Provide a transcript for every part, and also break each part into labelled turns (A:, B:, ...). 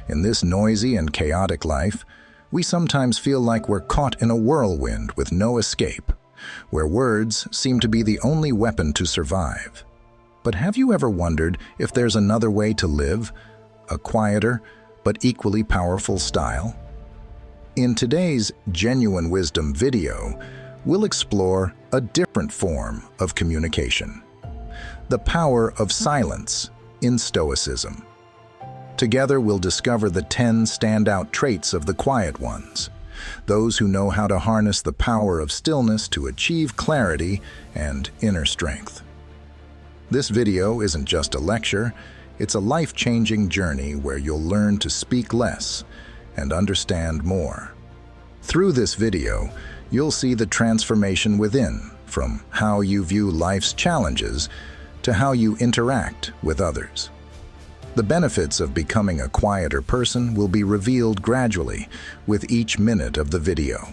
A: In this noisy and chaotic life, we sometimes feel like we're caught in a whirlwind with no escape, where words seem to be the only weapon to survive. But have you ever wondered if there's another way to live, a quieter but equally powerful style? In today's Genuine Wisdom video, we'll explore a different form of communication: the power of silence in Stoicism. Together, we'll discover the 10 standout traits of the quiet ones, those who know how to harness the power of stillness to achieve clarity and inner strength. This video isn't just a lecture, it's a life-changing journey where you'll learn to speak less and understand more. Through this video, you'll see the transformation within, from how you view life's challenges to how you interact with others. The benefits of becoming a quieter person will be revealed gradually with each minute of the video,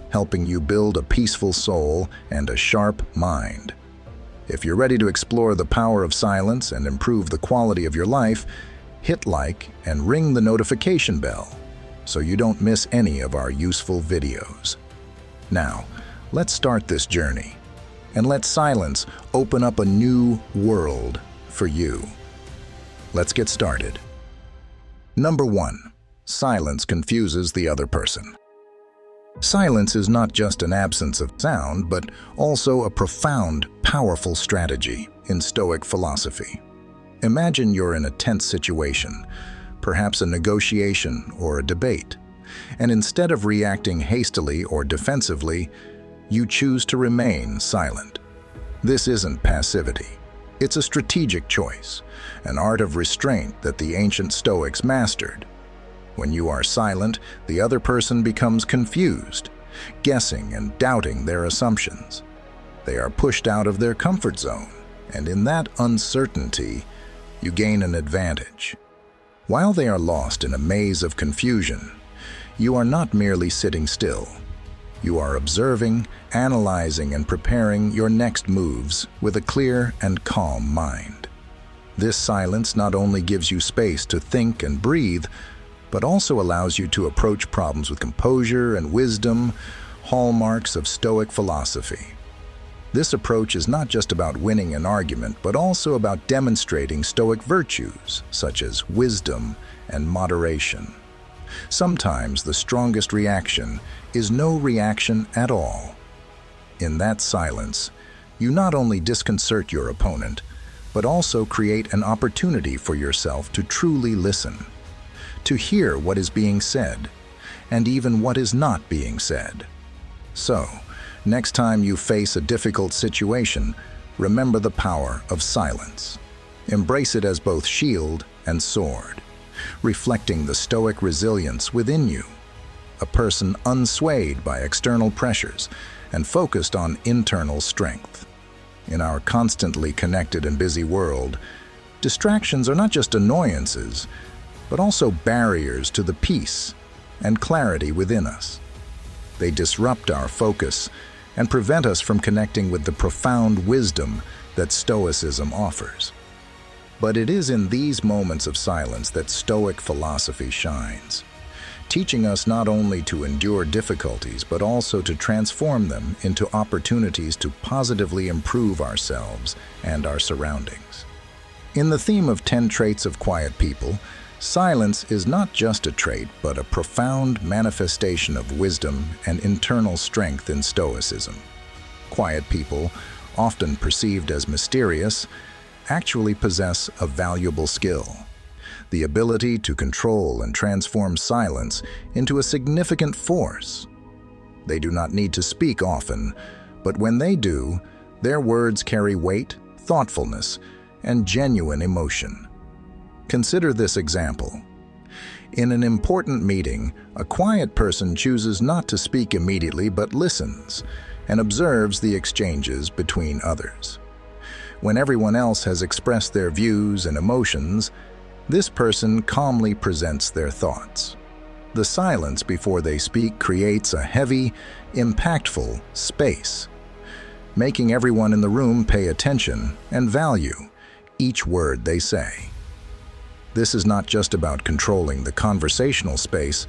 A: helping you build a peaceful soul and a sharp mind. If you're ready to explore the power of silence and improve the quality of your life, hit like and ring the notification bell so you don't miss any of our useful videos. Now, let's start this journey, and let silence open up a new world for you. Let's get started. Number 1. Silence confuses the other person. Silence is not just an absence of sound, but also a profound, powerful strategy in Stoic philosophy. Imagine you're in a tense situation, perhaps a negotiation or a debate, and instead of reacting hastily or defensively, you choose to remain silent. This isn't passivity. It's a strategic choice, an art of restraint that the ancient Stoics mastered. When you are silent, the other person becomes confused, guessing and doubting their assumptions. They are pushed out of their comfort zone, and in that uncertainty, you gain an advantage. While they are lost in a maze of confusion, you are not merely sitting still. You are observing, analyzing, and preparing your next moves with a clear and calm mind. This silence not only gives you space to think and breathe, but also allows you to approach problems with composure and wisdom, hallmarks of Stoic philosophy. This approach is not just about winning an argument, but also about demonstrating Stoic virtues, such as wisdom and moderation. Sometimes the strongest reaction is no reaction at all. In that silence, you not only disconcert your opponent, but also create an opportunity for yourself to truly listen, to hear what is being said, and even what is not being said. So, next time you face a difficult situation, remember the power of silence. Embrace it as both shield and sword, reflecting the Stoic resilience within you, a person unswayed by external pressures and focused on internal strength. In our constantly connected and busy world, distractions are not just annoyances, but also barriers to the peace and clarity within us. They disrupt our focus and prevent us from connecting with the profound wisdom that Stoicism offers. But it is in these moments of silence that Stoic philosophy shines, teaching us not only to endure difficulties, but also to transform them into opportunities to positively improve ourselves and our surroundings. In the theme of 10 traits of quiet people, silence is not just a trait, but a profound manifestation of wisdom and internal strength in Stoicism. Quiet people, often perceived as mysterious, actually possess a valuable skill: the ability to control and transform silence into a significant force. They do not need to speak often, but when they do, their words carry weight, thoughtfulness, and genuine emotion. Consider this example. In an important meeting, a quiet person chooses not to speak immediately but listens and observes the exchanges between others. When everyone else has expressed their views and emotions, this person calmly presents their thoughts. The silence before they speak creates a heavy, impactful space, making everyone in the room pay attention and value each word they say. This is not just about controlling the conversational space,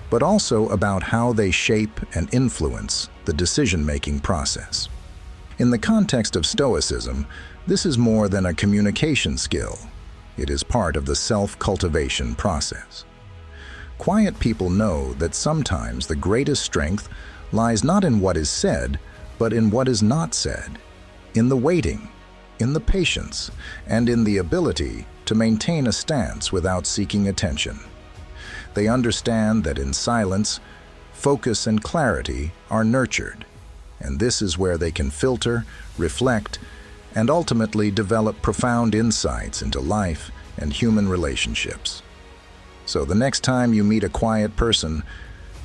A: but also about how they shape and influence the decision-making process. In the context of Stoicism, this is more than a communication skill. It is part of the self-cultivation process. Quiet people know that sometimes the greatest strength lies not in what is said, but in what is not said, in the waiting, in the patience, and in the ability to maintain a stance without seeking attention. They understand that in silence, focus and clarity are nurtured, and this is where they can filter, reflect, and ultimately develop profound insights into life and human relationships. So the next time you meet a quiet person,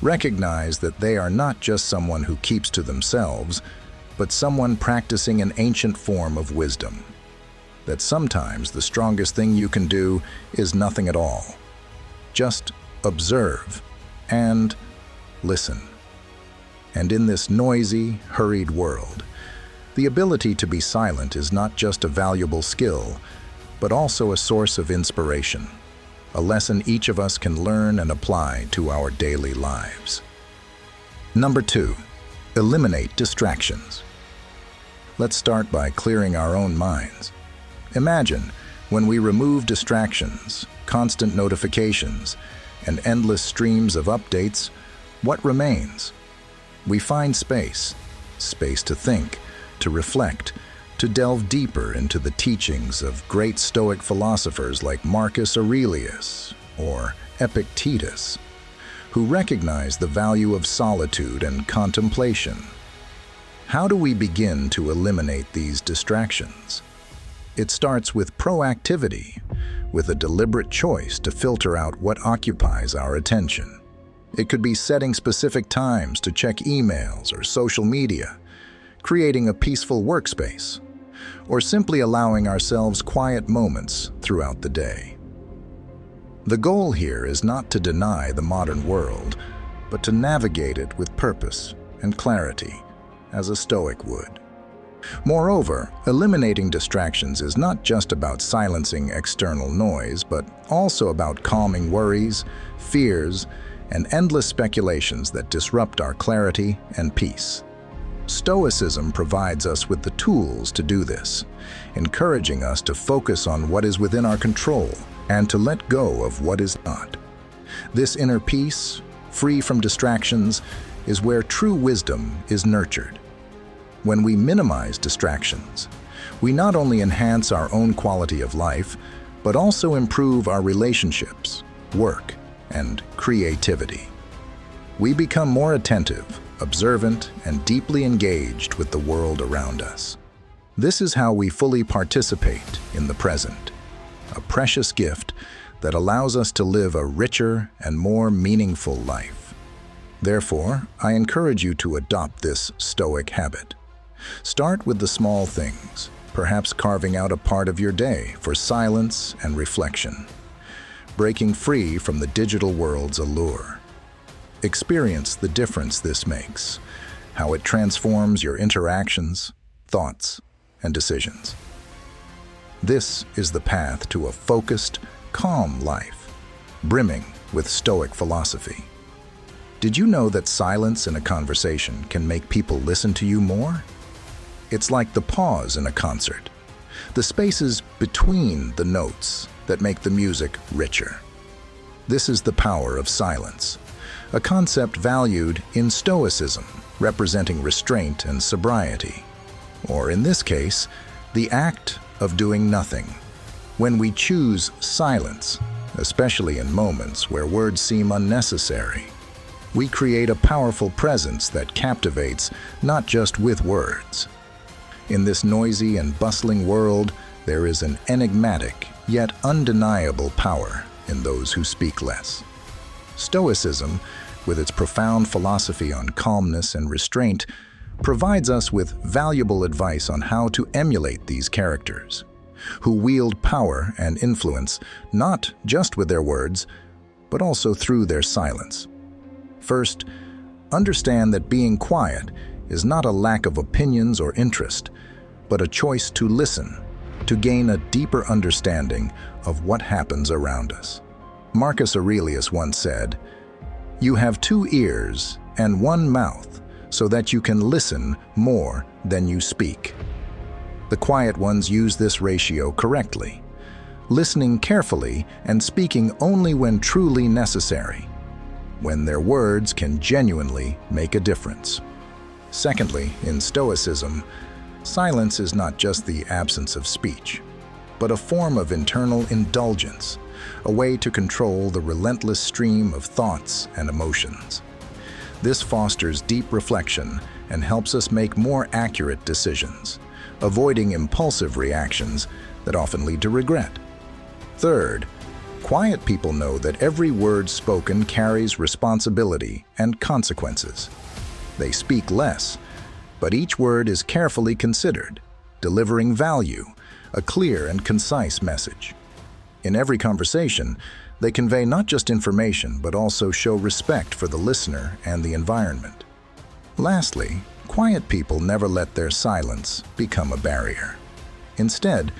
A: recognize that they are not just someone who keeps to themselves, but someone practicing an ancient form of wisdom. That sometimes the strongest thing you can do is nothing at all. Just observe and listen. And in this noisy, hurried world, the ability to be silent is not just a valuable skill, but also a source of inspiration, a lesson each of us can learn and apply to our daily lives. Number 2, eliminate distractions. Let's start by clearing our own minds. Imagine when we remove distractions, constant notifications, and endless streams of updates, what remains? We find space to think, to reflect, to delve deeper into the teachings of great Stoic philosophers like Marcus Aurelius or Epictetus, who recognize the value of solitude and contemplation. How do we begin to eliminate these distractions? It starts with proactivity, with a deliberate choice to filter out what occupies our attention. It could be setting specific times to check emails or social media, creating a peaceful workspace, or simply allowing ourselves quiet moments throughout the day. The goal here is not to deny the modern world, but to navigate it with purpose and clarity, as a Stoic would. Moreover, eliminating distractions is not just about silencing external noise, but also about calming worries, fears, and endless speculations that disrupt our clarity and peace. Stoicism provides us with the tools to do this, encouraging us to focus on what is within our control and to let go of what is not. This inner peace, free from distractions, is where true wisdom is nurtured. When we minimize distractions, we not only enhance our own quality of life, but also improve our relationships, work, and creativity. We become more attentive, observant, and deeply engaged with the world around us. This is how we fully participate in the present, a precious gift that allows us to live a richer and more meaningful life. Therefore, I encourage you to adopt this Stoic habit. Start with the small things, perhaps carving out a part of your day for silence and reflection, breaking free from the digital world's allure. Experience the difference this makes, how it transforms your interactions, thoughts, and decisions. This is the path to a focused, calm life, brimming with Stoic philosophy. Did you know that silence in a conversation can make people listen to you more? It's like the pause in a concert, the spaces between the notes that make the music richer. This is the power of silence, a concept valued in Stoicism, representing restraint and sobriety, or in this case, the act of doing nothing. When we choose silence, especially in moments where words seem unnecessary, we create a powerful presence that captivates not just with words. In this noisy and bustling world, there is an enigmatic yet undeniable power in those who speak less. Stoicism, with its profound philosophy on calmness and restraint, provides us with valuable advice on how to emulate these characters, who wield power and influence not just with their words, but also through their silence. First, understand that being quiet is not a lack of opinions or interest, but a choice to listen, to gain a deeper understanding of what happens around us. Marcus Aurelius once said, "You have 2 ears and 1 mouth, so that you can listen more than you speak." The quiet ones use this ratio correctly, listening carefully and speaking only when truly necessary, when their words can genuinely make a difference. Secondly, in Stoicism, silence is not just the absence of speech, but a form of internal indulgence, a way to control the relentless stream of thoughts and emotions. This fosters deep reflection and helps us make more accurate decisions, avoiding impulsive reactions that often lead to regret. Third, quiet people know that every word spoken carries responsibility and consequences. They speak less, but each word is carefully considered, delivering value, a clear and concise message. In every conversation, they convey not just information, but also show respect for the listener and the environment. Lastly, quiet people never let their silence become a barrier. Instead,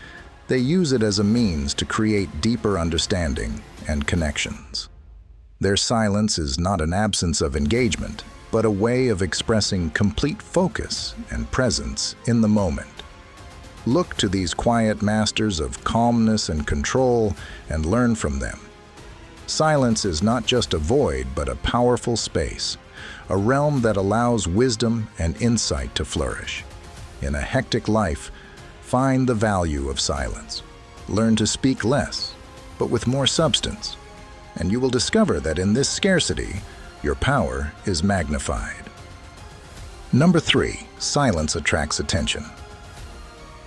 A: they use it as a means to create deeper understanding and connections. Their silence is not an absence of engagement, but a way of expressing complete focus and presence in the moment. Look to these quiet masters of calmness and control and learn from them. Silence is not just a void, but a powerful space, a realm that allows wisdom and insight to flourish. In a hectic life, find the value of silence. Learn to speak less, but with more substance, and you will discover that in this scarcity, your power is magnified. Number 3, silence attracts attention.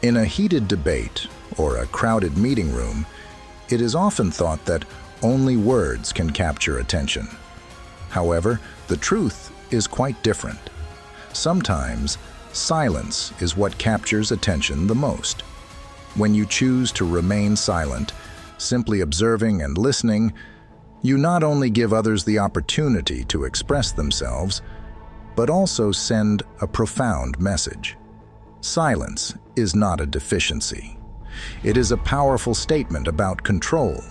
A: In a heated debate or a crowded meeting room, it is often thought that only words can capture attention. However, the truth is quite different. Sometimes, silence is what captures attention the most. When you choose to remain silent, simply observing and listening, you not only give others the opportunity to express themselves, but also send a profound message. Silence is not a deficiency. It is a powerful statement about control,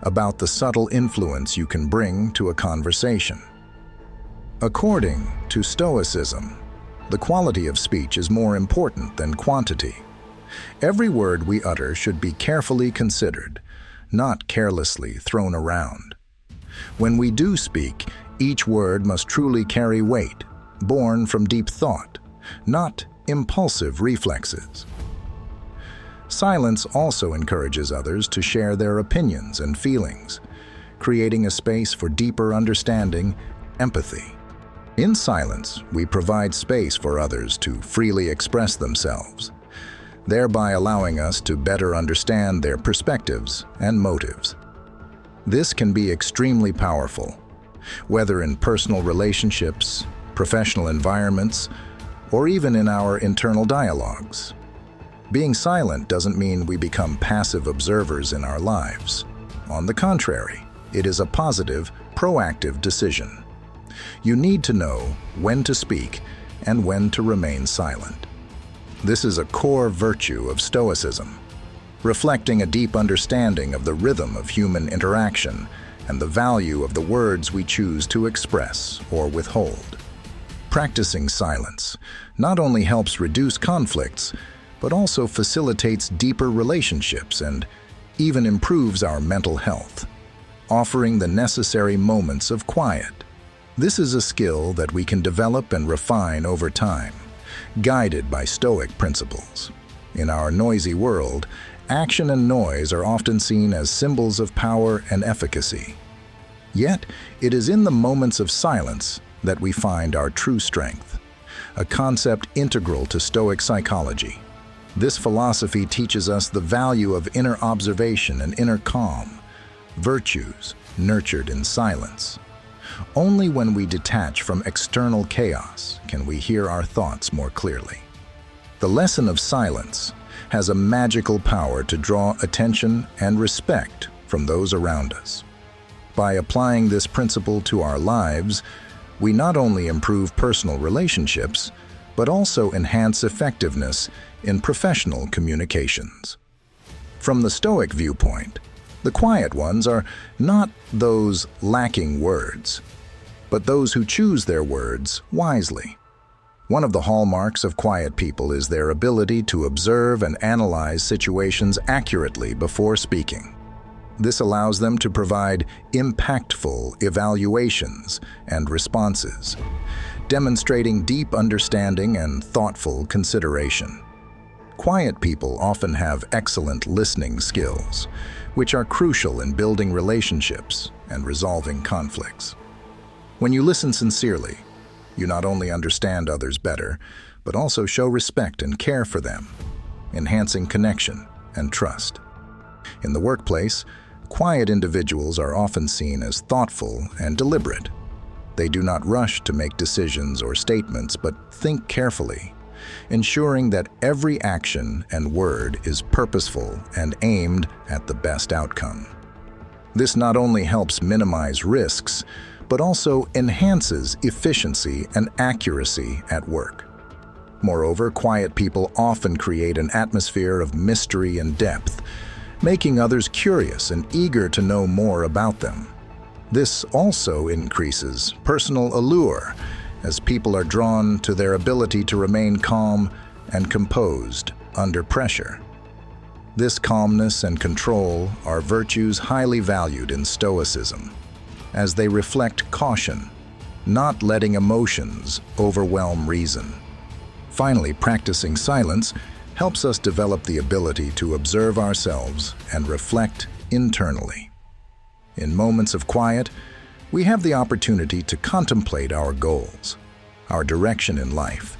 A: about the subtle influence you can bring to a conversation. According to Stoicism, the quality of speech is more important than quantity. Every word we utter should be carefully considered, not carelessly thrown around. When we do speak, each word must truly carry weight, born from deep thought, not impulsive reflexes. Silence also encourages others to share their opinions and feelings, creating a space for deeper understanding, empathy. In silence, we provide space for others to freely express themselves, thereby allowing us to better understand their perspectives and motives. This can be extremely powerful, whether in personal relationships, professional environments, or even in our internal dialogues. Being silent doesn't mean we become passive observers in our lives. On the contrary, it is a positive, proactive decision. You need to know when to speak and when to remain silent. This is a core virtue of Stoicism, reflecting a deep understanding of the rhythm of human interaction and the value of the words we choose to express or withhold. Practicing silence not only helps reduce conflicts, but also facilitates deeper relationships and even improves our mental health, offering the necessary moments of quiet. This is a skill that we can develop and refine over time, guided by Stoic principles. In our noisy world, action and noise are often seen as symbols of power and efficacy. Yet, it is in the moments of silence that we find our true strength, a concept integral to Stoic psychology. This philosophy teaches us the value of inner observation and inner calm, virtues nurtured in silence. Only when we detach from external chaos can we hear our thoughts more clearly. The lesson of silence has a magical power to draw attention and respect from those around us. By applying this principle to our lives, we not only improve personal relationships, but also enhance effectiveness in professional communications. From the Stoic viewpoint, the quiet ones are not those lacking words, but those who choose their words wisely. One of the hallmarks of quiet people is their ability to observe and analyze situations accurately before speaking. This allows them to provide impactful evaluations and responses, demonstrating deep understanding and thoughtful consideration. Quiet people often have excellent listening skills, which are crucial in building relationships and resolving conflicts. When you listen sincerely, you not only understand others better, but also show respect and care for them, enhancing connection and trust. In the workplace, quiet individuals are often seen as thoughtful and deliberate. They do not rush to make decisions or statements, but think carefully, ensuring that every action and word is purposeful and aimed at the best outcome. This not only helps minimize risks, but also enhances efficiency and accuracy at work. Moreover, quiet people often create an atmosphere of mystery and depth, making others curious and eager to know more about them. This also increases personal allure, as people are drawn to their ability to remain calm and composed under pressure. This calmness and control are virtues highly valued in Stoicism, as they reflect caution, not letting emotions overwhelm reason. Finally, practicing silence helps us develop the ability to observe ourselves and reflect internally. In moments of quiet, we have the opportunity to contemplate our goals, our direction in life,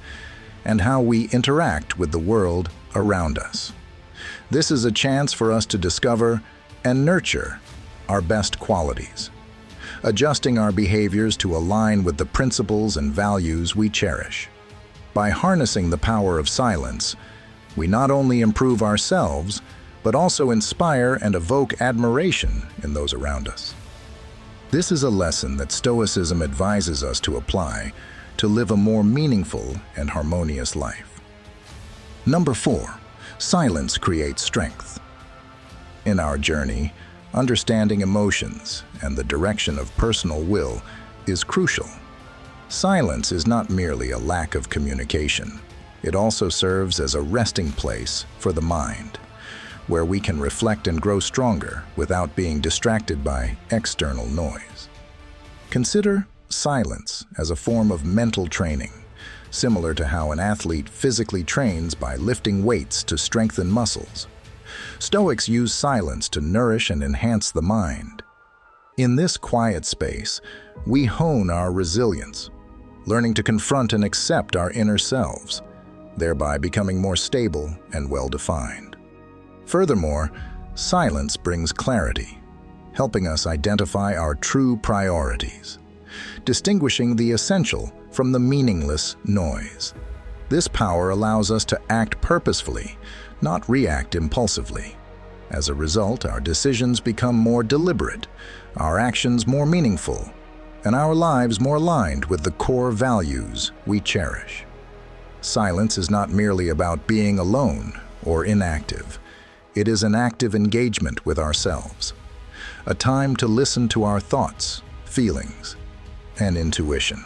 A: and how we interact with the world around us. This is a chance for us to discover and nurture our best qualities, adjusting our behaviors to align with the principles and values we cherish. By harnessing the power of silence, we not only improve ourselves, but also inspire and evoke admiration in those around us. This is a lesson that Stoicism advises us to apply to live a more meaningful and harmonious life. Number 4, silence creates strength. In our journey, understanding emotions and the direction of personal will is crucial. Silence is not merely a lack of communication. It also serves as a resting place for the mind, where we can reflect and grow stronger without being distracted by external noise. Consider silence as a form of mental training, similar to how an athlete physically trains by lifting weights to strengthen muscles. Stoics use silence to nourish and enhance the mind. In this quiet space, we hone our resilience, learning to confront and accept our inner selves, thereby becoming more stable and well-defined. Furthermore, silence brings clarity, helping us identify our true priorities, distinguishing the essential from the meaningless noise. This power allows us to act purposefully, not react impulsively. As a result, our decisions become more deliberate, our actions more meaningful, and our lives more aligned with the core values we cherish. Silence is not merely about being alone or inactive. It is an active engagement with ourselves, a time to listen to our thoughts, feelings, and intuition.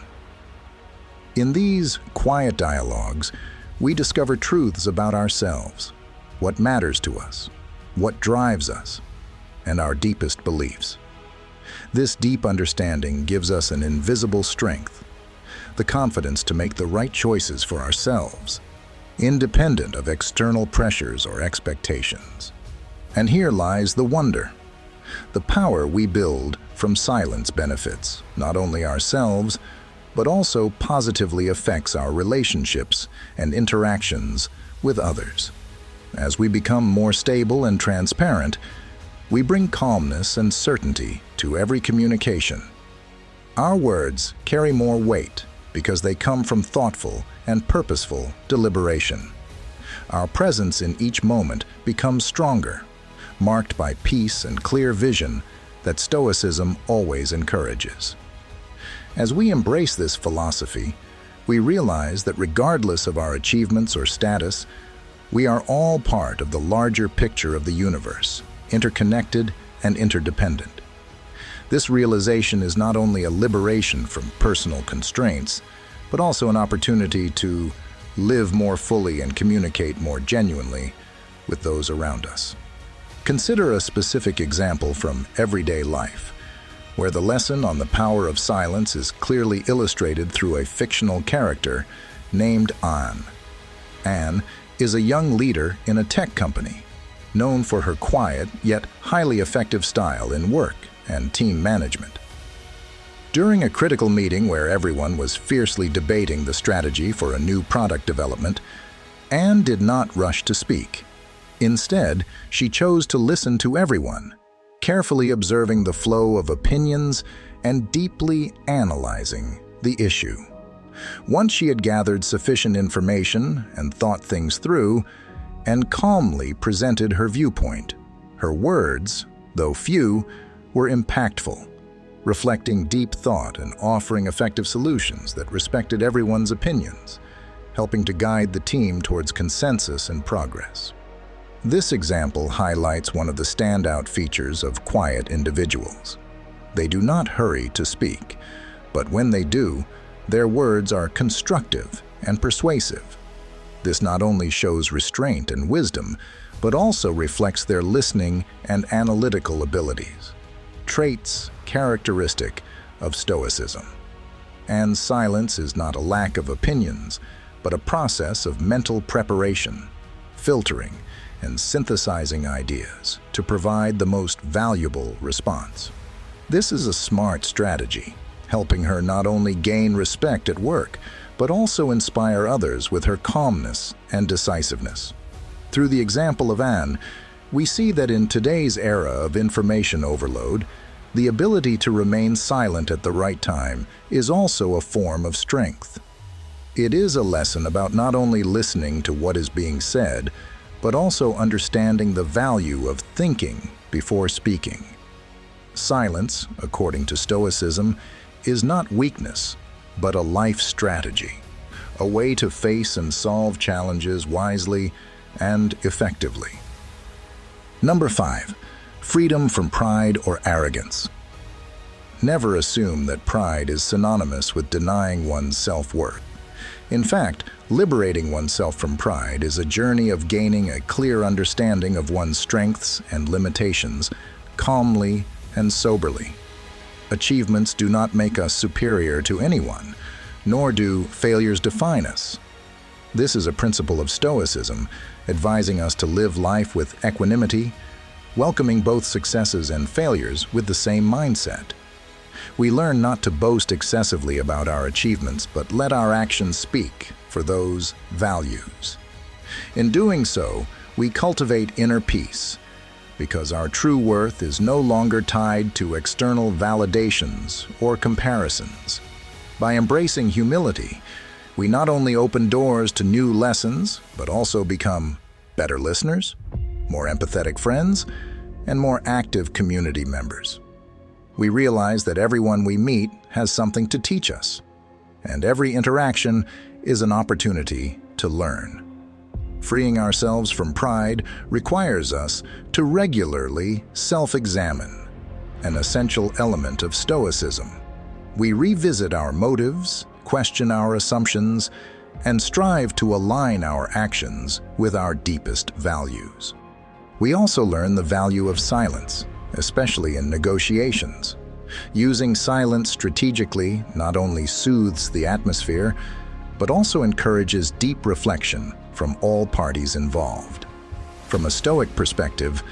A: In these quiet dialogues, we discover truths about ourselves, what matters to us, what drives us, and our deepest beliefs. This deep understanding gives us an invisible strength, the confidence to make the right choices for ourselves, independent of external pressures or expectations. And here lies the wonder. The power we build from silence benefits not only ourselves, but also positively affects our relationships and interactions with others. As we become more stable and transparent, we bring calmness and certainty to every communication. Our words carry more weight because they come from thoughtful and purposeful deliberation. Our presence in each moment becomes stronger, marked by peace and clear vision that Stoicism always encourages. As we embrace this philosophy, we realize that regardless of our achievements or status, We are all part of the larger picture of the universe, interconnected and interdependent. This realization is not only a liberation from personal constraints, but also an opportunity to live more fully and communicate more genuinely with those around us. Consider a specific example from everyday life, where the lesson on the power of silence is clearly illustrated through a fictional character named Anne. Anne is a young leader in a tech company, known for her quiet yet highly effective style in work and team management. During a critical meeting where everyone was fiercely debating the strategy for a new product development, Anne did not rush to speak. Instead, she chose to listen to everyone, carefully observing the flow of opinions and deeply analyzing the issue. Once she had gathered sufficient information and thought things through, Anne calmly presented her viewpoint. Her words, though few, were impactful, reflecting deep thought and offering effective solutions that respected everyone's opinions, helping to guide the team towards consensus and progress. This example highlights one of the standout features of quiet individuals. They do not hurry to speak, but when they do, their words are constructive and persuasive. This not only shows restraint and wisdom, but also reflects their listening and analytical abilities, traits characteristic of Stoicism. And silence is not a lack of opinions, but a process of mental preparation, filtering, and synthesizing ideas to provide the most valuable response. This is a smart strategy, helping her not only gain respect at work, but also inspire others with her calmness and decisiveness. Through the example of Anne, we see that in today's era of information overload, the ability to remain silent at the right time is also a form of strength. It is a lesson about not only listening to what is being said, but also understanding the value of thinking before speaking. Silence, according to Stoicism, is not weakness, but a life strategy, a way to face and solve challenges wisely and effectively. Number 5. Freedom from pride or arrogance. Never assume that pride is synonymous with denying one's self-worth. In fact, liberating oneself from pride is a journey of gaining a clear understanding of one's strengths and limitations, calmly and soberly. Achievements do not make us superior to anyone, nor do failures define us. This is a principle of Stoicism, advising us to live life with equanimity, welcoming both successes and failures with the same mindset. We learn not to boast excessively about our achievements, but let our actions speak for those values. In doing so, we cultivate inner peace, because our true worth is no longer tied to external validations or comparisons. By embracing humility, we not only open doors to new lessons, but also become better listeners, more empathetic friends, and more active community members. We realize that everyone we meet has something to teach us, and every interaction is an opportunity to learn. Freeing ourselves from pride requires us to regularly self-examine, an essential element of Stoicism. We revisit our motives, question our assumptions, and strive to align our actions with our deepest values. We also learn the value of silence, especially in negotiations. Using silence strategically not only soothes the atmosphere, but also encourages deep reflection from all parties involved. From a Stoic perspective,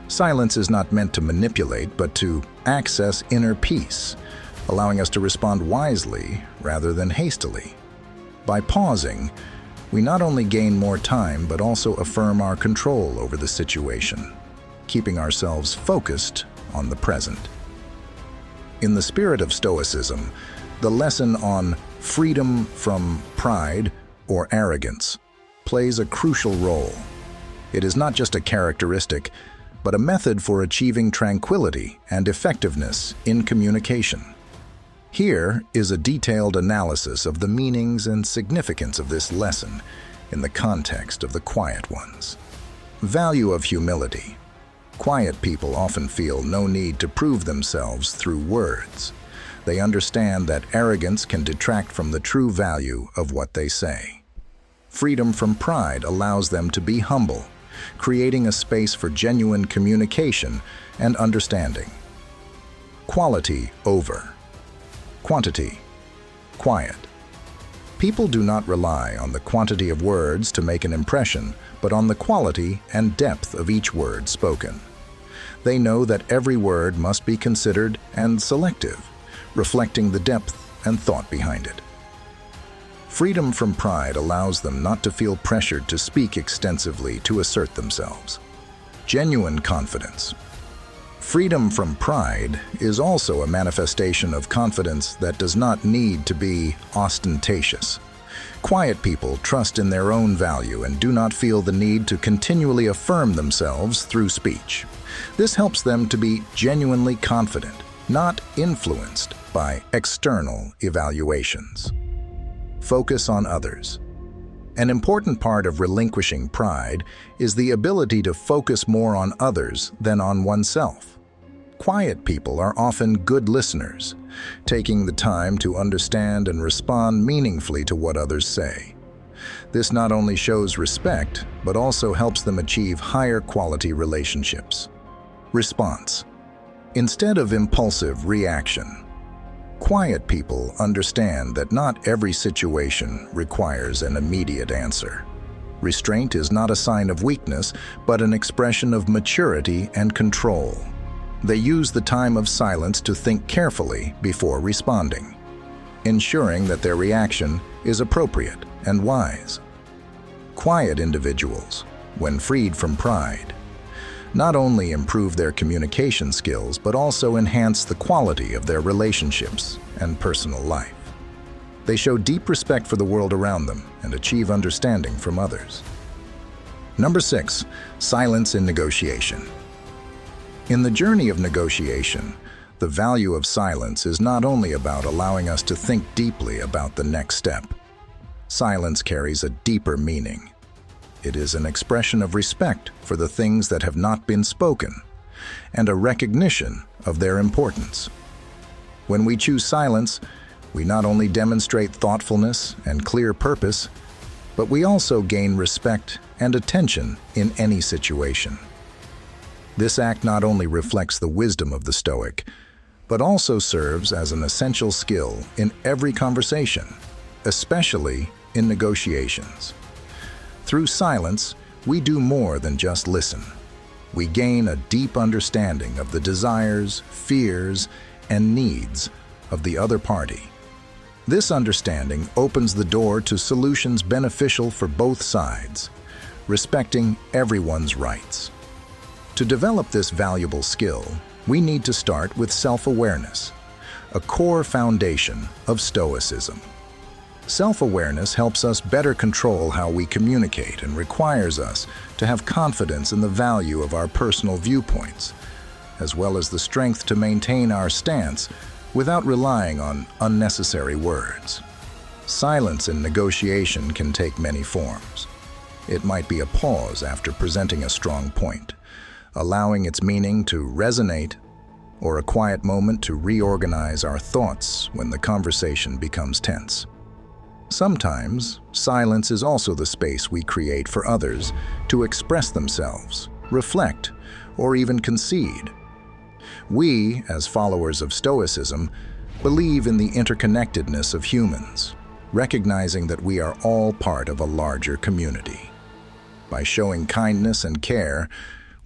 A: silence is not meant to manipulate, but to access inner peace, allowing us to respond wisely rather than hastily. By pausing, we not only gain more time, but also affirm our control over the situation, keeping ourselves focused on the present. In the spirit of Stoicism, the lesson on freedom from pride or arrogance plays a crucial role. It is not just a characteristic, but a method for achieving tranquility and effectiveness in communication. Here is a detailed analysis of the meanings and significance of this lesson, in the context of the quiet ones. Value of humility. Quiet people often feel no need to prove themselves through words. They understand that arrogance can detract from the true value of what they say. Freedom from pride allows them to be humble, creating a space for genuine communication and understanding. Quality over quantity. Quiet. People do not rely on the quantity of words to make an impression, but on the quality and depth of each word spoken. They know that every word must be considered and selective, reflecting the depth and thought behind it. Freedom from pride allows them not to feel pressured to speak extensively to assert themselves. Genuine confidence. Freedom from pride is also a manifestation of confidence that does not need to be ostentatious. Quiet people trust in their own value and do not feel the need to continually affirm themselves through speech. This helps them to be genuinely confident, not influenced by external evaluations. Focus on others. An important part of relinquishing pride is the ability to focus more on others than on oneself. Quiet people are often good listeners, taking the time to understand and respond meaningfully to what others say. This not only shows respect, but also helps them achieve higher quality relationships. Response. Instead of impulsive reaction, quiet people understand that not every situation requires an immediate answer. Restraint is not a sign of weakness, but an expression of maturity and control. They use the time of silence to think carefully before responding, ensuring that their reaction is appropriate and wise. Quiet individuals, when freed from pride, not only improve their communication skills, but also enhance the quality of their relationships and personal life. They show deep respect for the world around them and achieve understanding from others. Number 6, silence in negotiation. In the journey of negotiation, the value of silence is not only about allowing us to think deeply about the next step. Silence carries a deeper meaning. It is an expression of respect for the things that have not been spoken, and a recognition of their importance. When we choose silence, we not only demonstrate thoughtfulness and clear purpose, but we also gain respect and attention in any situation. This act not only reflects the wisdom of the Stoic, but also serves as an essential skill in every conversation, especially in negotiations. Through silence, we do more than just listen. We gain a deep understanding of the desires, fears, and needs of the other party. This understanding opens the door to solutions beneficial for both sides, respecting everyone's rights. To develop this valuable skill, we need to start with self-awareness, a core foundation of Stoicism. Self-awareness helps us better control how we communicate and requires us to have confidence in the value of our personal viewpoints, as well as the strength to maintain our stance without relying on unnecessary words. Silence in negotiation can take many forms. It might be a pause after presenting a strong point, allowing its meaning to resonate, or a quiet moment to reorganize our thoughts when the conversation becomes tense. Sometimes, silence is also the space we create for others to express themselves, reflect, or even concede. We, as followers of Stoicism, believe in the interconnectedness of humans, recognizing that we are all part of a larger community. By showing kindness and care,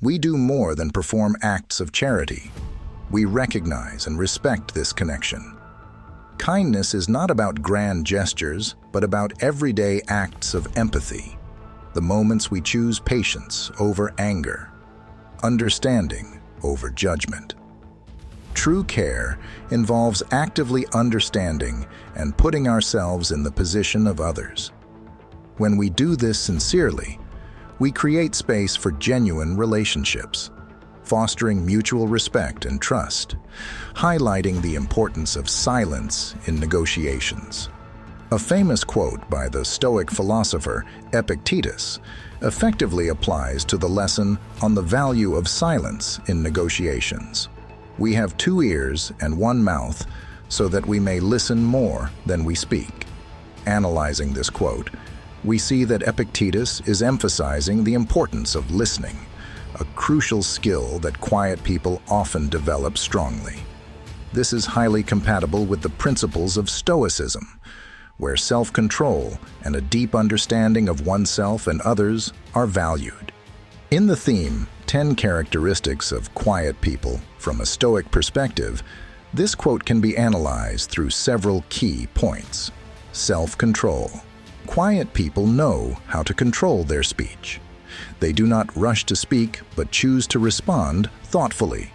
A: we do more than perform acts of charity. We recognize and respect this connection. Kindness is not about grand gestures, but about everyday acts of empathy, the moments we choose patience over anger, understanding over judgment. True care involves actively understanding and putting ourselves in the position of others. When we do this sincerely, we create space for genuine relationships, fostering mutual respect and trust, highlighting the importance of silence in negotiations. A famous quote by the Stoic philosopher Epictetus effectively applies to the lesson on the value of silence in negotiations. We have 2 ears and 1 mouth so that we may listen more than we speak. Analyzing this quote, we see that Epictetus is emphasizing the importance of listening, a crucial skill that quiet people often develop strongly. This is highly compatible with the principles of Stoicism, where self-control and a deep understanding of oneself and others are valued. In the theme, 10 characteristics of quiet people from a Stoic perspective, this quote can be analyzed through several key points. Self-control. Quiet people know how to control their speech. They do not rush to speak, but choose to respond thoughtfully.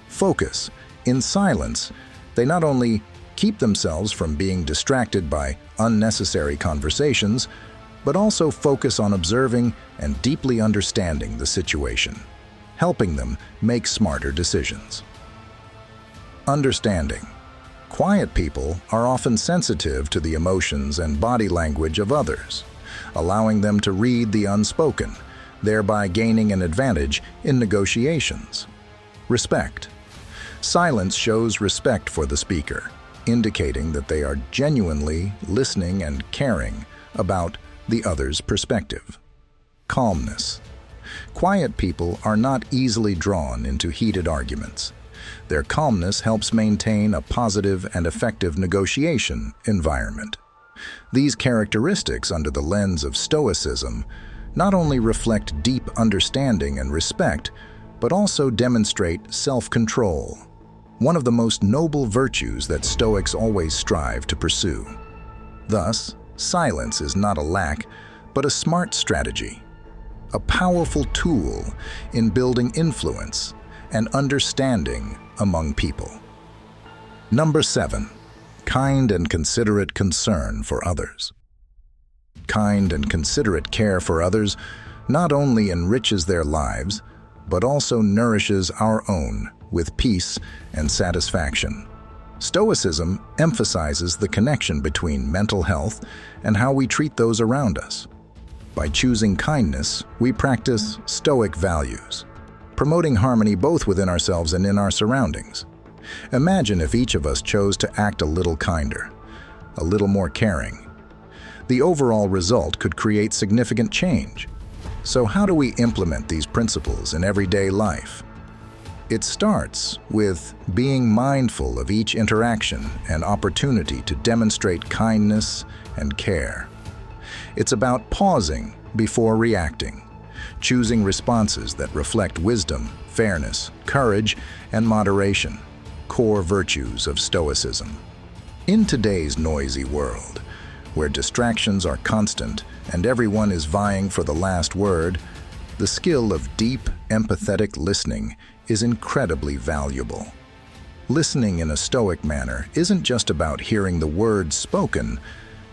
A: Focus. In silence, they not only keep themselves from being distracted by unnecessary conversations, but also focus on observing and deeply understanding the situation, helping them make smarter decisions. Understanding. Quiet people are often sensitive to the emotions and body language of others, allowing them to read the unspoken, thereby gaining an advantage in negotiations. Respect. Silence shows respect for the speaker, indicating that they are genuinely listening and caring about the other's perspective. Calmness. Quiet people are not easily drawn into heated arguments. Their calmness helps maintain a positive and effective negotiation environment. These characteristics, under the lens of Stoicism, not only reflect deep understanding and respect, but also demonstrate self-control, one of the most noble virtues that Stoics always strive to pursue. Thus, silence is not a lack, but a smart strategy, a powerful tool in building influence and understanding among people. Number 7. Kind and considerate concern for others. Kind and considerate care for others not only enriches their lives, but also nourishes our own with peace and satisfaction. Stoicism emphasizes the connection between mental health and how we treat those around us. By choosing kindness, we practice Stoic values, promoting harmony both within ourselves and in our surroundings. Imagine if each of us chose to act a little kinder, a little more caring. The overall result could create significant change. So how do we implement these principles in everyday life? It starts with being mindful of each interaction and opportunity to demonstrate kindness and care. It's about pausing before reacting, choosing responses that reflect wisdom, fairness, courage, and moderation, core virtues of Stoicism. In today's noisy world, where distractions are constant and everyone is vying for the last word, the skill of deep, empathetic listening is incredibly valuable. Listening in a Stoic manner isn't just about hearing the words spoken,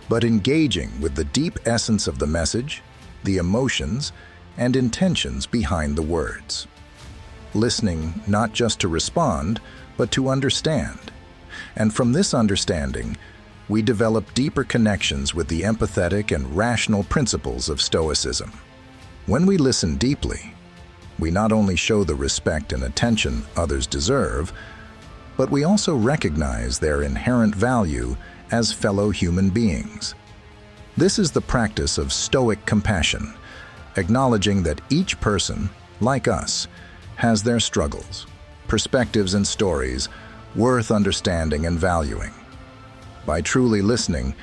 A: but engaging with the deep essence of the message, the emotions, and intentions behind the words. Listening not just to respond, but to understand. And from this understanding, we develop deeper connections with the empathetic and rational principles of Stoicism. When we listen deeply, we not only show the respect and attention others deserve, but we also recognize their inherent value as fellow human beings. This is the practice of Stoic compassion, acknowledging that each person, like us, has their struggles, perspectives, and stories worth understanding and valuing. By truly listening,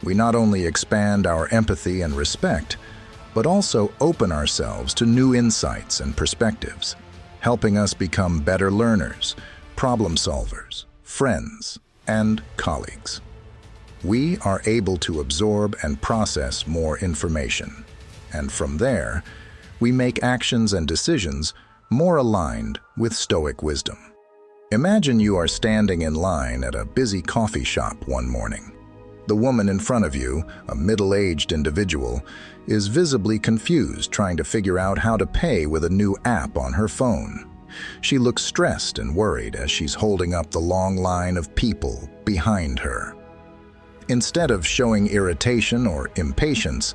A: we not only expand our empathy and respect, but also open ourselves to new insights and perspectives, helping us become better learners, problem solvers, friends, and colleagues. We are able to absorb and process more information, and from there, we make actions and decisions more aligned with Stoic wisdom. Imagine you are standing in line at a busy coffee shop one morning. The woman in front of you, a middle-aged individual, is visibly confused trying to figure out how to pay with a new app on her phone. She looks stressed and worried as she's holding up the long line of people behind her. Instead of showing irritation or impatience,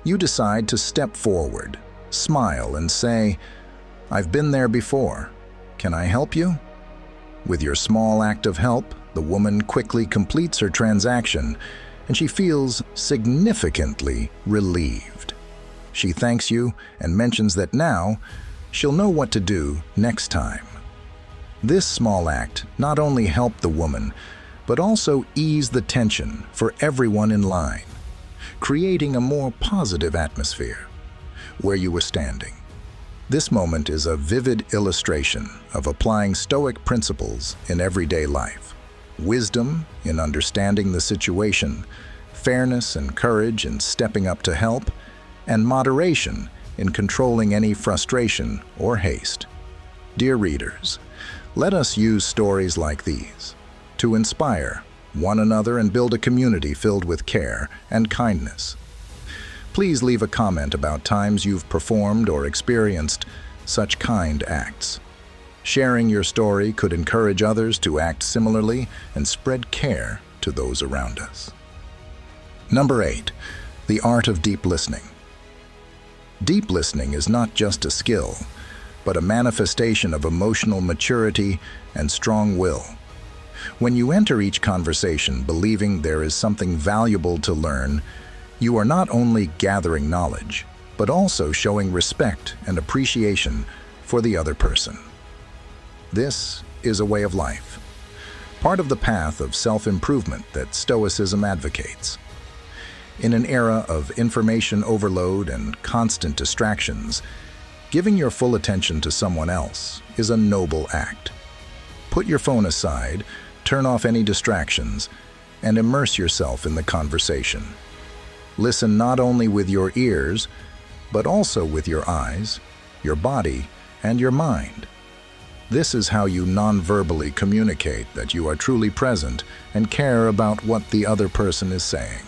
A: you decide to step forward, smile, and say, "I've been there before. Can I help you?" With your small act of help, the woman quickly completes her transaction, and she feels significantly relieved. She thanks you and mentions that now she'll know what to do next time. This small act not only helped the woman, but also eased the tension for everyone in line, creating a more positive atmosphere where you were standing. This moment is a vivid illustration of applying Stoic principles in everyday life. Wisdom in understanding the situation, fairness and courage in stepping up to help, and moderation in controlling any frustration or haste. Dear readers, let us use stories like these to inspire one another and build a community filled with care and kindness. Please leave a comment about times you've performed or experienced such kind acts. Sharing your story could encourage others to act similarly and spread care to those around us. Number 8, the art of deep listening. Deep listening is not just a skill, but a manifestation of emotional maturity and strong will. When you enter each conversation believing there is something valuable to learn, you are not only gathering knowledge, but also showing respect and appreciation for the other person. This is a way of life, part of the path of self-improvement that Stoicism advocates. In an era of information overload and constant distractions, giving your full attention to someone else is a noble act. Put your phone aside, turn off any distractions, and immerse yourself in the conversation. Listen not only with your ears, but also with your eyes, your body, and your mind. This is how you non-verbally communicate that you are truly present and care about what the other person is saying.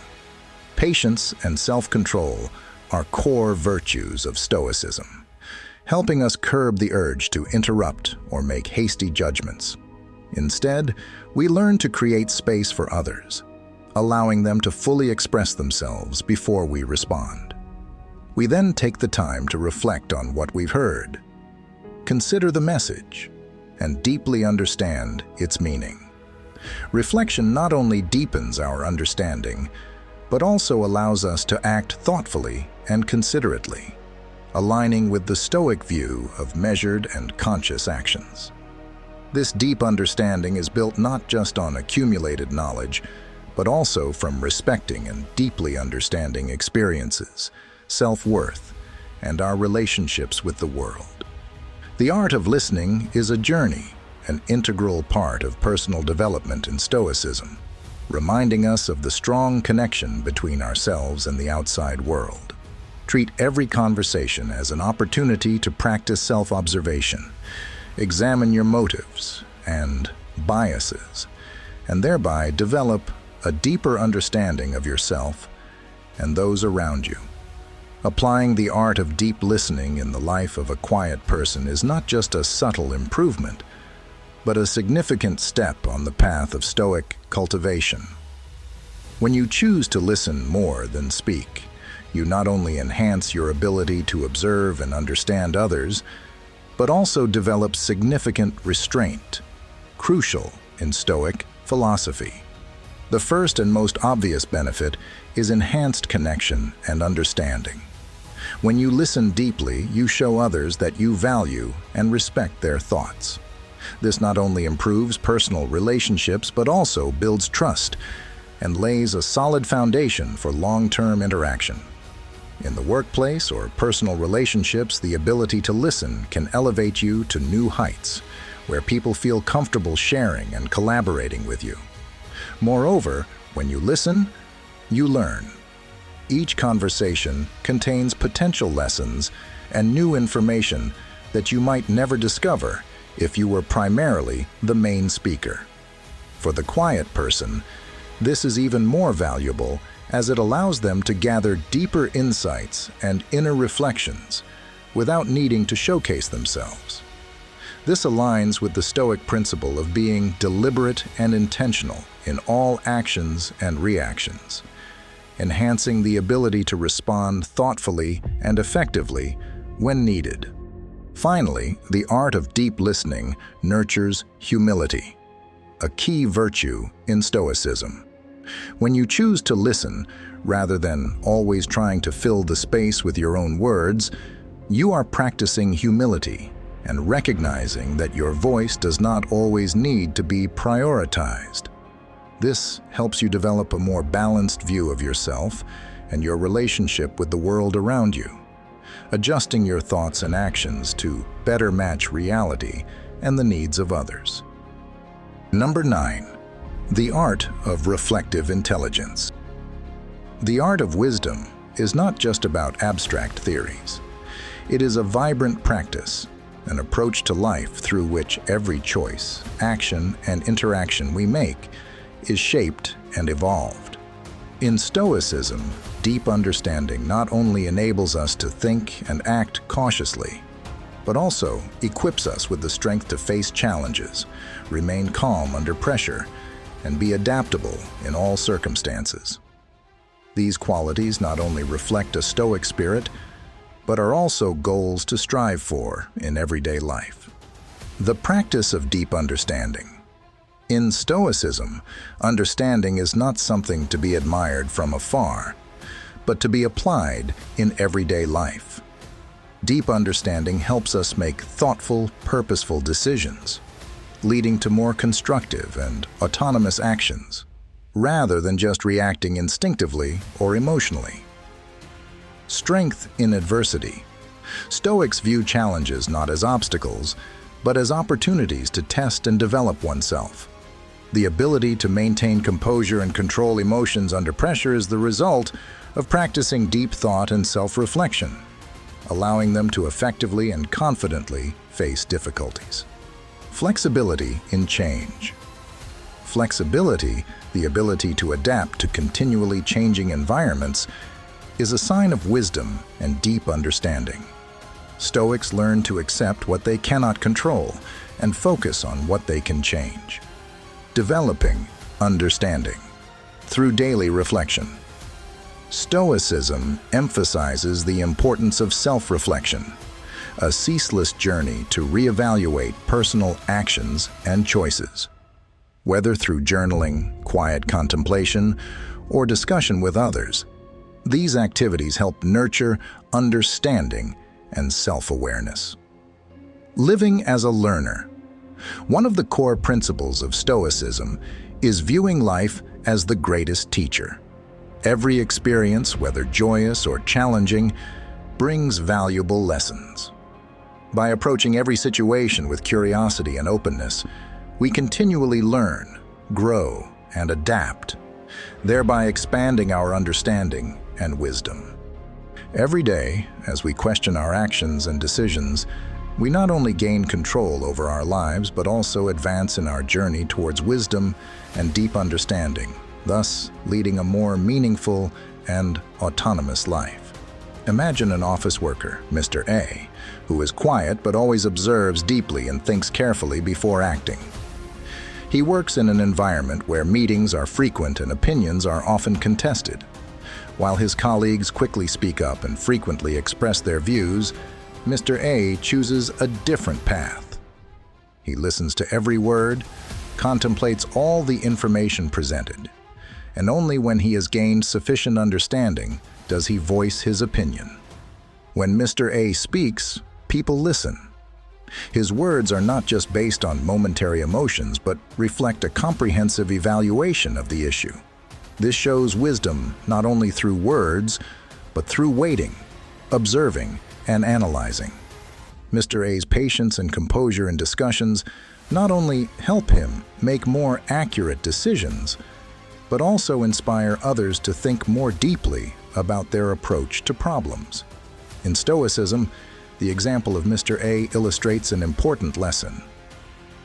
A: Patience and self-control are core virtues of Stoicism, helping us curb the urge to interrupt or make hasty judgments. Instead, we learn to create space for others, allowing them to fully express themselves before we respond. We then take the time to reflect on what we've heard, consider the message, and deeply understand its meaning. Reflection not only deepens our understanding, but also allows us to act thoughtfully and considerately, aligning with the Stoic view of measured and conscious actions. This deep understanding is built not just on accumulated knowledge, but also from respecting and deeply understanding experiences, self-worth, and our relationships with the world. The art of listening is a journey, an integral part of personal development in Stoicism, reminding us of the strong connection between ourselves and the outside world. Treat every conversation as an opportunity to practice self-observation. Examine your motives and biases, and thereby develop a deeper understanding of yourself and those around you. Applying the art of deep listening in the life of a quiet person is not just a subtle improvement, but a significant step on the path of Stoic cultivation. When you choose to listen more than speak, you not only enhance your ability to observe and understand others, but also develop significant restraint, crucial in Stoic philosophy. The first and most obvious benefit is enhanced connection and understanding. When you listen deeply, you show others that you value and respect their thoughts. This not only improves personal relationships, but also builds trust and lays a solid foundation for long-term interaction. In the workplace or personal relationships, the ability to listen can elevate you to new heights, where people feel comfortable sharing and collaborating with you. Moreover, when you listen, you learn. Each conversation contains potential lessons and new information that you might never discover if you were primarily the main speaker. For the quiet person, this is even more valuable as it allows them to gather deeper insights and inner reflections without needing to showcase themselves. This aligns with the Stoic principle of being deliberate and intentional in all actions and reactions, enhancing the ability to respond thoughtfully and effectively when needed. Finally, the art of deep listening nurtures humility, a key virtue in Stoicism. When you choose to listen, rather than always trying to fill the space with your own words, you are practicing humility and recognizing that your voice does not always need to be prioritized. This helps you develop a more balanced view of yourself and your relationship with the world around you, adjusting your thoughts and actions to better match reality and the needs of others. Number 9. The art of reflective intelligence. The art of wisdom is not just about abstract theories. It is a vibrant practice, an approach to life through which every choice, action, and interaction we make is shaped and evolved. In Stoicism, deep understanding not only enables us to think and act cautiously, but also equips us with the strength to face challenges, remain calm under pressure, and be adaptable in all circumstances. These qualities not only reflect a Stoic spirit, but are also goals to strive for in everyday life. The practice of deep understanding. In Stoicism, understanding is not something to be admired from afar, but to be applied in everyday life. Deep understanding helps us make thoughtful, purposeful decisions, leading to more constructive and autonomous actions, rather than just reacting instinctively or emotionally. Strength in adversity. Stoics view challenges not as obstacles, but as opportunities to test and develop oneself. The ability to maintain composure and control emotions under pressure is the result of practicing deep thought and self-reflection, allowing them to effectively and confidently face difficulties. Flexibility in change. Flexibility, the ability to adapt to continually changing environments, is a sign of wisdom and deep understanding. Stoics learn to accept what they cannot control and focus on what they can change. Developing understanding through daily reflection. Stoicism emphasizes the importance of self-reflection, a ceaseless journey to reevaluate personal actions and choices. Whether through journaling, quiet contemplation, or discussion with others, these activities help nurture understanding and self-awareness. Living as a learner. One of the core principles of Stoicism is viewing life as the greatest teacher. Every experience, whether joyous or challenging, brings valuable lessons. By approaching every situation with curiosity and openness, we continually learn, grow, and adapt, thereby expanding our understanding and wisdom. Every day, as we question our actions and decisions, we not only gain control over our lives, but also advance in our journey towards wisdom and deep understanding, thus leading a more meaningful and autonomous life. Imagine an office worker, Mr. A, who is quiet but always observes deeply and thinks carefully before acting. He works in an environment where meetings are frequent and opinions are often contested. While his colleagues quickly speak up and frequently express their views, Mr. A chooses a different path. He listens to every word, contemplates all the information presented, and only when he has gained sufficient understanding does he voice his opinion. When Mr. A speaks, people listen. His words are not just based on momentary emotions, but reflect a comprehensive evaluation of the issue. This shows wisdom not only through words, but through waiting, observing, and analyzing. Mr. A's patience and composure in discussions not only help him make more accurate decisions, but also inspire others to think more deeply about their approach to problems. In Stoicism, the example of Mr. A illustrates an important lesson.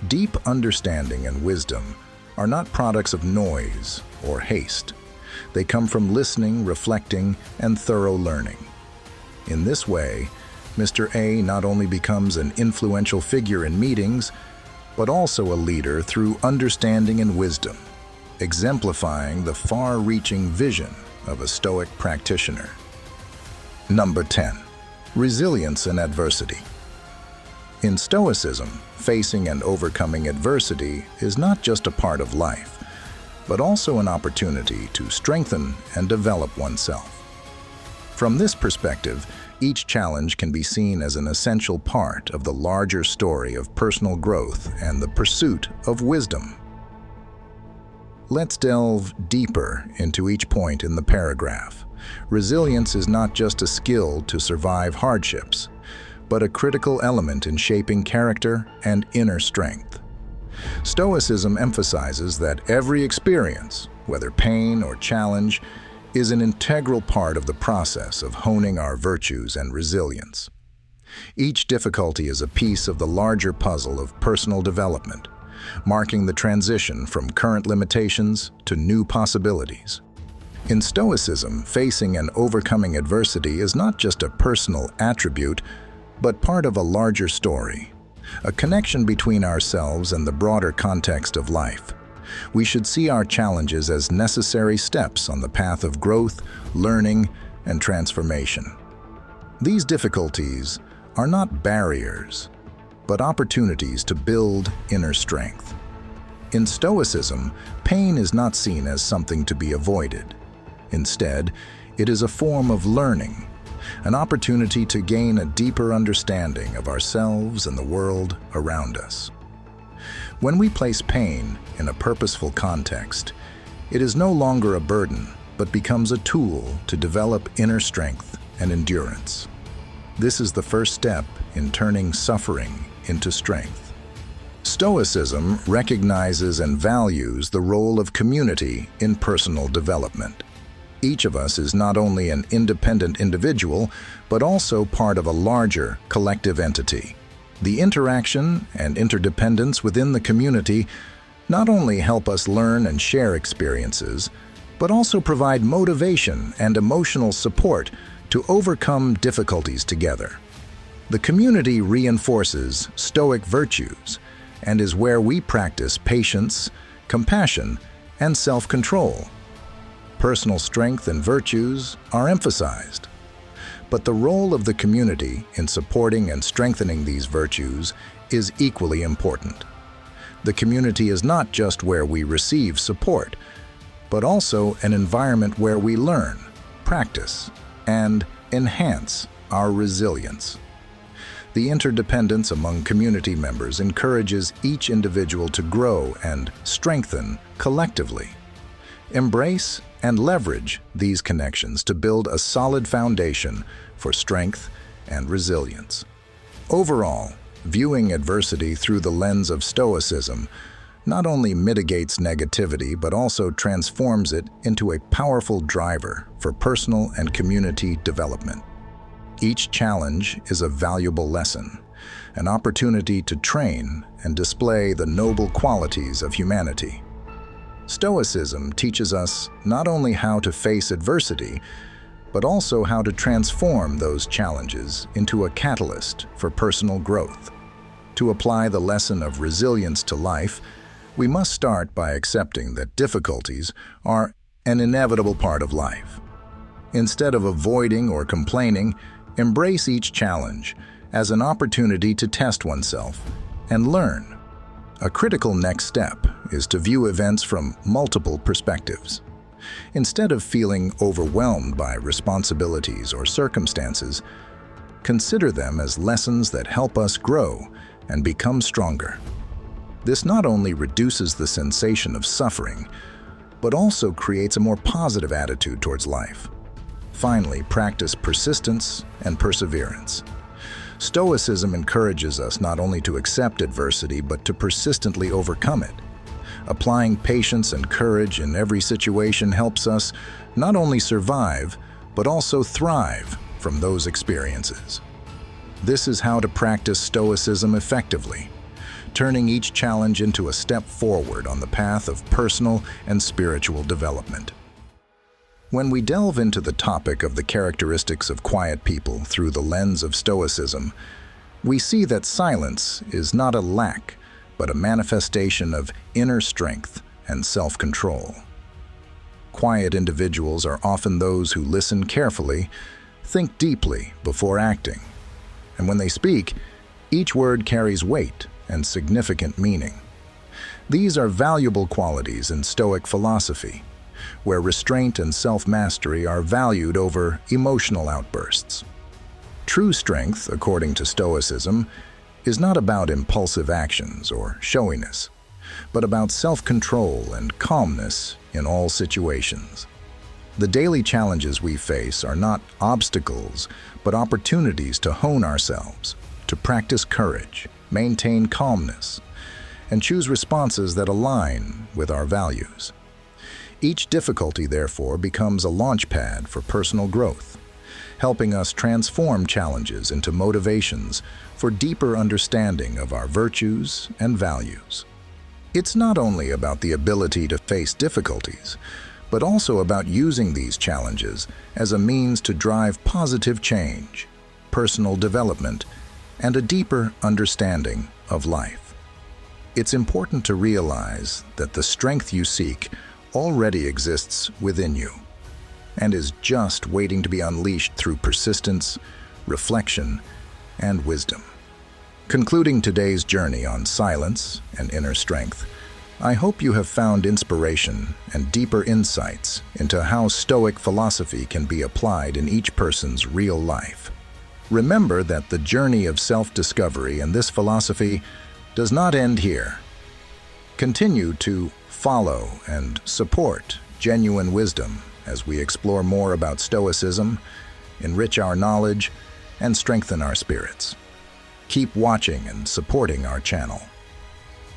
A: Deep understanding and wisdom are not products of noise or haste. They come from listening, reflecting, and thorough learning. In this way, Mr. A not only becomes an influential figure in meetings, but also a leader through understanding and wisdom, exemplifying the far-reaching vision of a Stoic practitioner. Number 10. Resilience in adversity. In Stoicism, facing and overcoming adversity is not just a part of life, but also an opportunity to strengthen and develop oneself. From this perspective, each challenge can be seen as an essential part of the larger story of personal growth and the pursuit of wisdom. Let's delve deeper into each point in the paragraph. Resilience is not just a skill to survive hardships, but a critical element in shaping character and inner strength. Stoicism emphasizes that every experience, whether pain or challenge, is an integral part of the process of honing our virtues and resilience. Each difficulty is a piece of the larger puzzle of personal development, marking the transition from current limitations to new possibilities. In Stoicism, facing and overcoming adversity is not just a personal attribute, but part of a larger story, a connection between ourselves and the broader context of life. We should see our challenges as necessary steps on the path of growth, learning, and transformation. These difficulties are not barriers, but opportunities to build inner strength. In Stoicism, pain is not seen as something to be avoided. Instead, it is a form of learning, an opportunity to gain a deeper understanding of ourselves and the world around us. When we place pain in a purposeful context, it is no longer a burden, but becomes a tool to develop inner strength and endurance. This is the first step in turning suffering into strength. Stoicism recognizes and values the role of community in personal development. Each of us is not only an independent individual, but also part of a larger collective entity. The interaction and interdependence within the community not only help us learn and share experiences, but also provide motivation and emotional support to overcome difficulties together. The community reinforces Stoic virtues and is where we practice patience, compassion, and self-control. Personal strength and virtues are emphasized, but the role of the community in supporting and strengthening these virtues is equally important. The community is not just where we receive support, but also an environment where we learn, practice, and enhance our resilience. The interdependence among community members encourages each individual to grow and strengthen collectively. Embrace and leverage these connections to build a solid foundation for strength and resilience. Overall, viewing adversity through the lens of Stoicism not only mitigates negativity but also transforms it into a powerful driver for personal and community development. Each challenge is a valuable lesson, an opportunity to train and display the noble qualities of humanity. Stoicism teaches us not only how to face adversity, but also how to transform those challenges into a catalyst for personal growth. To apply the lesson of resilience to life, we must start by accepting that difficulties are an inevitable part of life. Instead of avoiding or complaining, embrace each challenge as an opportunity to test oneself and learn. A critical next step is to view events from multiple perspectives. Instead of feeling overwhelmed by responsibilities or circumstances, consider them as lessons that help us grow and become stronger. This not only reduces the sensation of suffering, but also creates a more positive attitude towards life. Finally, practice persistence and perseverance. Stoicism encourages us not only to accept adversity, but to persistently overcome it. Applying patience and courage in every situation helps us not only survive, but also thrive from those experiences. This is how to practice Stoicism effectively, turning each challenge into a step forward on the path of personal and spiritual development. When we delve into the topic of the characteristics of quiet people through the lens of Stoicism, we see that silence is not a lack, but a manifestation of inner strength and self-control. Quiet individuals are often those who listen carefully, think deeply before acting, and when they speak, each word carries weight and significant meaning. These are valuable qualities in Stoic philosophy, where restraint and self-mastery are valued over emotional outbursts. True strength, according to Stoicism, is not about impulsive actions or showiness, but about self-control and calmness in all situations. The daily challenges we face are not obstacles, but opportunities to hone ourselves, to practice courage, maintain calmness, and choose responses that align with our values. Each difficulty, therefore, becomes a launchpad for personal growth, helping us transform challenges into motivations for deeper understanding of our virtues and values. It's not only about the ability to face difficulties, but also about using these challenges as a means to drive positive change, personal development, and a deeper understanding of life. It's important to realize that the strength you seek already exists within you and is just waiting to be unleashed through persistence, reflection, and wisdom. Concluding today's journey on silence and inner strength, I hope you have found inspiration and deeper insights into how Stoic philosophy can be applied in each person's real life. Remember that the journey of self-discovery in this philosophy does not end here. Continue to follow and support genuine wisdom as we explore more about Stoicism, enrich our knowledge, and strengthen our spirits. Keep watching and supporting our channel.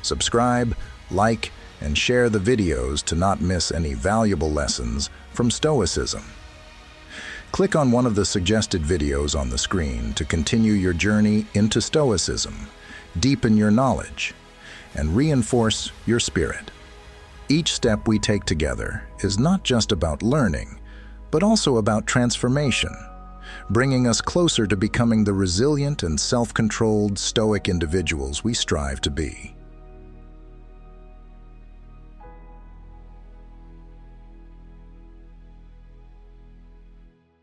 A: Subscribe, like, and share the videos to not miss any valuable lessons from Stoicism. Click on one of the suggested videos on the screen to continue your journey into Stoicism, deepen your knowledge, and reinforce your spirit. Each step we take together is not just about learning, but also about transformation, bringing us closer to becoming the resilient and self-controlled Stoic individuals we strive to be.